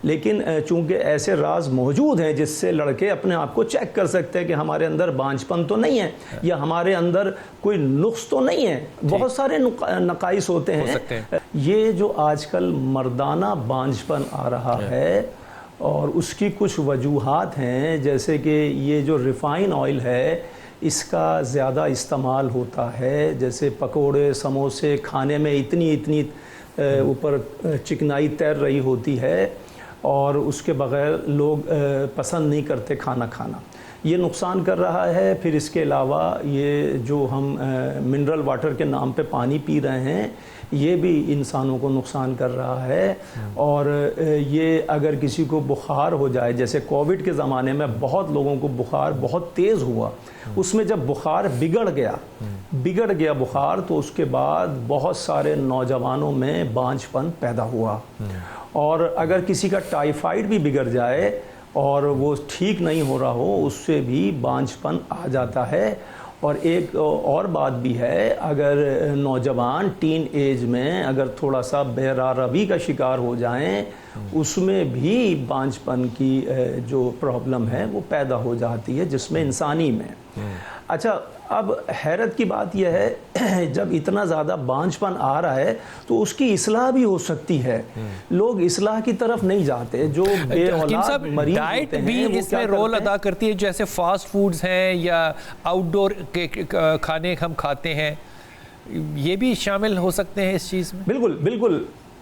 لیکن چونکہ ایسے راز موجود ہیں جس سے لڑکے اپنے آپ کو چیک کر سکتے ہیں کہ ہمارے اندر بانجھپن تو نہیں ہے یا ہمارے اندر کوئی نقص تو نہیں ہے. بہت سارے نقائص ہوتے ہیں. یہ جو آج کل مردانہ بانجھپن آ رہا ہے اور اس کی کچھ وجوہات ہیں، جیسے کہ یہ جو ریفائن آئل ہے اس کا زیادہ استعمال ہوتا ہے. جیسے پکوڑے سموسے کھانے میں اتنی اوپر چکنائی تیر رہی ہوتی ہے اور اس کے بغیر لوگ پسند نہیں کرتے کھانا کھانا. یہ نقصان کر رہا ہے. پھر اس کے علاوہ یہ جو ہم منرل واٹر کے نام پہ پانی پی رہے ہیں یہ بھی انسانوں کو نقصان کر رہا ہے. اور یہ اگر کسی کو بخار ہو جائے، جیسے کووڈ کے زمانے میں بہت لوگوں کو بخار بہت تیز ہوا، اس میں جب بخار بگڑ گیا بخار، تو اس کے بعد بہت سارے نوجوانوں میں بانجھپن پیدا ہوا. اور اگر کسی کا ٹائیفائڈ بھی بگڑ جائے اور وہ ٹھیک نہیں ہو رہا ہو، اس سے بھی بانجھپن آ جاتا ہے. اور ایک اور بات بھی ہے، اگر نوجوان ٹین ایج میں اگر تھوڑا سا بہرہ کا شکار ہو جائیں، اس میں بھی بانجھپن کی جو پرابلم ہے وہ پیدا ہو جاتی ہے جس میں انسانی میں. اچھا، اب حیرت کی بات یہ ہے جب اتنا زیادہ بانجھپن آ رہا ہے تو اس کی اصلاح بھی ہو سکتی ہے. لوگ اصلاح کی طرف نہیں جاتے. جو بے اولاد مریض ڈائٹ بھی اس میں رول ادا کرتی ہے، جیسے فاسٹ فوڈز ہیں یا آؤٹ ڈور کے کھانے ہم کھاتے ہیں، یہ بھی شامل ہو سکتے ہیں اس چیز میں.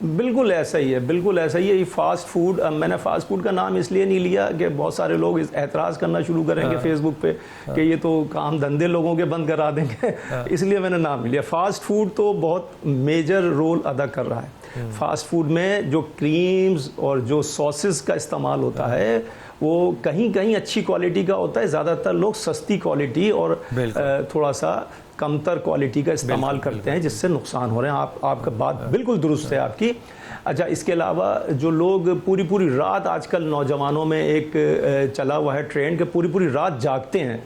بالکل ایسا ہی ہے. یہ فاسٹ فوڈ، میں نے فاسٹ فوڈ کا نام اس لیے نہیں لیا کہ بہت سارے لوگ اعتراض کرنا شروع کریں گے فیس بک پہ کہ یہ تو کام دھندے لوگوں کے بند کرا دیں گے. اس لیے میں نے نام نہیں لیا. فاسٹ فوڈ تو بہت میجر رول ادا کر رہا ہے. فاسٹ فوڈ میں جو کریمز اور جو ساسز کا استعمال ہوتا ہے وہ کہیں اچھی کوالٹی کا ہوتا ہے. زیادہ تر لوگ سستی کوالٹی اور تھوڑا سا کمتر کوالٹی کا استعمال کرتے ہیں جس سے نقصان ہو رہے ہیں. آپ کا بات بالکل درست ہے آپ کی. اچھا، اس کے علاوہ جو لوگ پوری رات، آج کل نوجوانوں میں ایک چلا ہوا ہے ٹرینڈ کہ پوری رات جاگتے ہیں،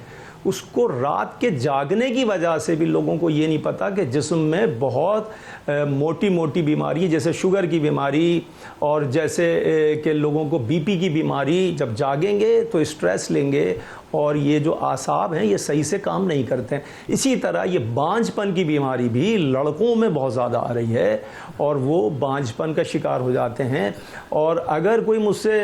اس کو رات کے جاگنے کی وجہ سے بھی لوگوں کو یہ نہیں پتا کہ جسم میں بہت موٹی بیماری جیسے شوگر کی بیماری اور جیسے کہ لوگوں کو بی پی کی بیماری، جب جاگیں گے تو اسٹریس لیں گے اور یہ جو اعصاب ہیں یہ صحیح سے کام نہیں کرتے ہیں. اسی طرح یہ بانجھپن کی بیماری بھی لڑکوں میں بہت زیادہ آ رہی ہے اور وہ بانجھپن کا شکار ہو جاتے ہیں. اور اگر کوئی مجھ سے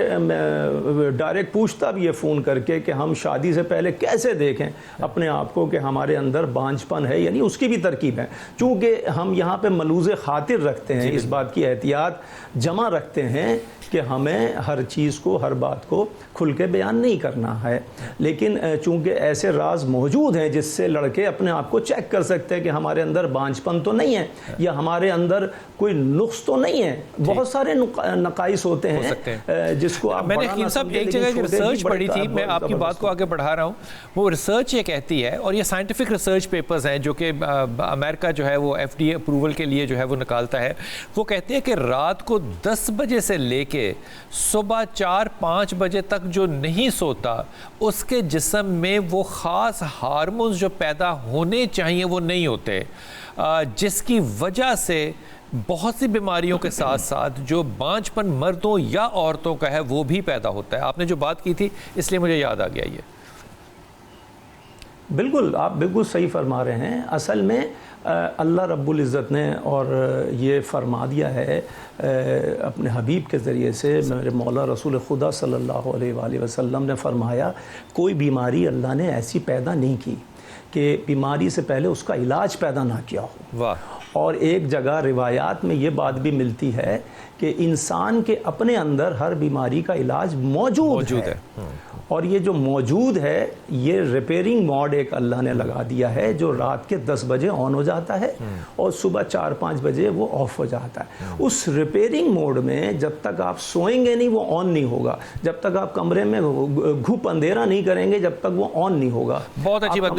ڈائریکٹ پوچھتا بھی ہے فون کر کے کہ ہم شادی سے پہلے کیسے دیکھیں اپنے آپ کو کہ ہمارے اندر بانجھپن ہے یعنی اس کی بھی ترکیب ہے. چونکہ ہم یہاں پہ ملوز خاطر رکھتے ہیں، اس بات کی احتیاط جمع رکھتے ہیں کہ ہمیں ہر چیز کو، ہر بات کو کھل کے بیان نہیں کرنا ہے. لیکن چونکہ ایسے راز موجود ہیں جس سے لڑکے اپنے آپ کو چیک کر سکتے ہیں کہ ہمارے اندر بانجھپن تو نہیں ہے یا ہمارے اندر کوئی نقص تو نہیں ہے. بہت سارے نقائص ہوتے ہیں جس کو آپ میں نے خلیل صاحب ایک جگہ کی ریسرچ پڑھی تھی، میں آپ کی بات کو آگے بڑھا رہا ہوں. وہ ریسرچ یہ کہتی ہے، اور یہ سائنٹیفک ریسرچ پیپرز ہیں جو کہ امریکہ جو ہے وہ FDA اپروول کے لیے جو ہے وہ نکالتا ہے. وہ کہتے ہیں کہ رات کو 10 بجے سے لے کے صبح 4-5 بجے تک جو نہیں سوتا، اس کے جسم میں وہ خاص ہارمونز جو پیدا ہونے چاہیے وہ نہیں ہوتے، جس کی وجہ سے بہت سی بیماریوں کے ساتھ ساتھ جو بانجھپن مردوں یا عورتوں کا ہے وہ بھی پیدا ہوتا ہے. آپ نے جو بات کی تھی اس لیے مجھے یاد آ گیا یہ. بالکل، آپ بالکل صحیح فرما رہے ہیں. اصل میں اللہ رب العزت نے اور یہ فرما دیا ہے اپنے حبیب کے ذریعے سے، میرے مولا رسول خدا صلی اللہ علیہ وآلہ وسلم نے فرمایا کوئی بیماری اللہ نے ایسی پیدا نہیں کی کہ بیماری سے پہلے اس کا علاج پیدا نہ کیا ہو. واہ. اور ایک جگہ روایات میں یہ بات بھی ملتی ہے کہ انسان کے اپنے اندر ہر بیماری کا علاج موجود ہے. اور یہ جو موجود ہے یہ ریپیرنگ موڈ ایک اللہ نے لگا دیا ہے جو رات کے 10 بجے آن ہو جاتا ہے اور صبح 4-5 بجے وہ آف ہو جاتا ہے. اس ریپیرنگ موڈ میں جب تک آپ سوئیں گے نہیں وہ آن نہیں ہوگا، جب تک آپ کمرے میں گھپ اندھیرا نہیں کریں گے جب تک وہ آن نہیں ہوگا. بہت اچھی بات.